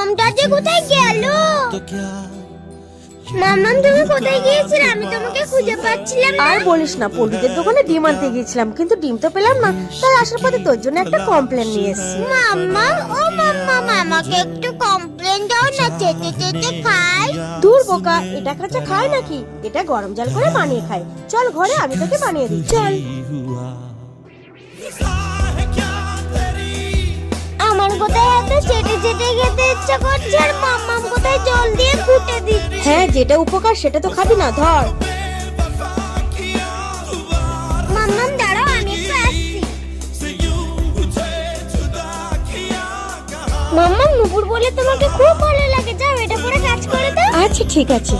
মামামটা যে কোথায় গেল? মামাম তুমি কোথায় গিয়েছিলে? আমি তোমাকে খুঁজে পাচ্ছিলাম না। আর বলিস না, পল্টুদের দোকানে ডিম আনতে গিয়েছিলাম, কিন্তু ডিম তো পেলাম না। তাই আসার পথে তোর জন্য একটা কমপ্লেন নিয়ে এসেছি। মামাম, ও মামাম, আমাকে একটু কমপ্লেন দাও না, চেটে চেটে খাই। দূর বোকা, এটা কাঁচা খায় নাকি? এটা গরম জল করে বানিয়ে খায়। চল ঘরে, আমি তোকে বানিয়ে দিই, চল। আমার কোথায় এত চেটে চেটে খেতে ইচ্ছা করছে, আর মামাম কোথায় জল দিয়ে ফুটে দিচ্ছে। হ্যাঁ, যেটা উপকার সেটা তো খাবি না, ধর। মামাম দাঁড়াও, আমি একটু আসছি। মামাম, নুপুর বলে তোমাকে খুব ভালো লাগে, যাও এটা পরে কাজ করে দাও। আচ্ছা ঠিক আছে।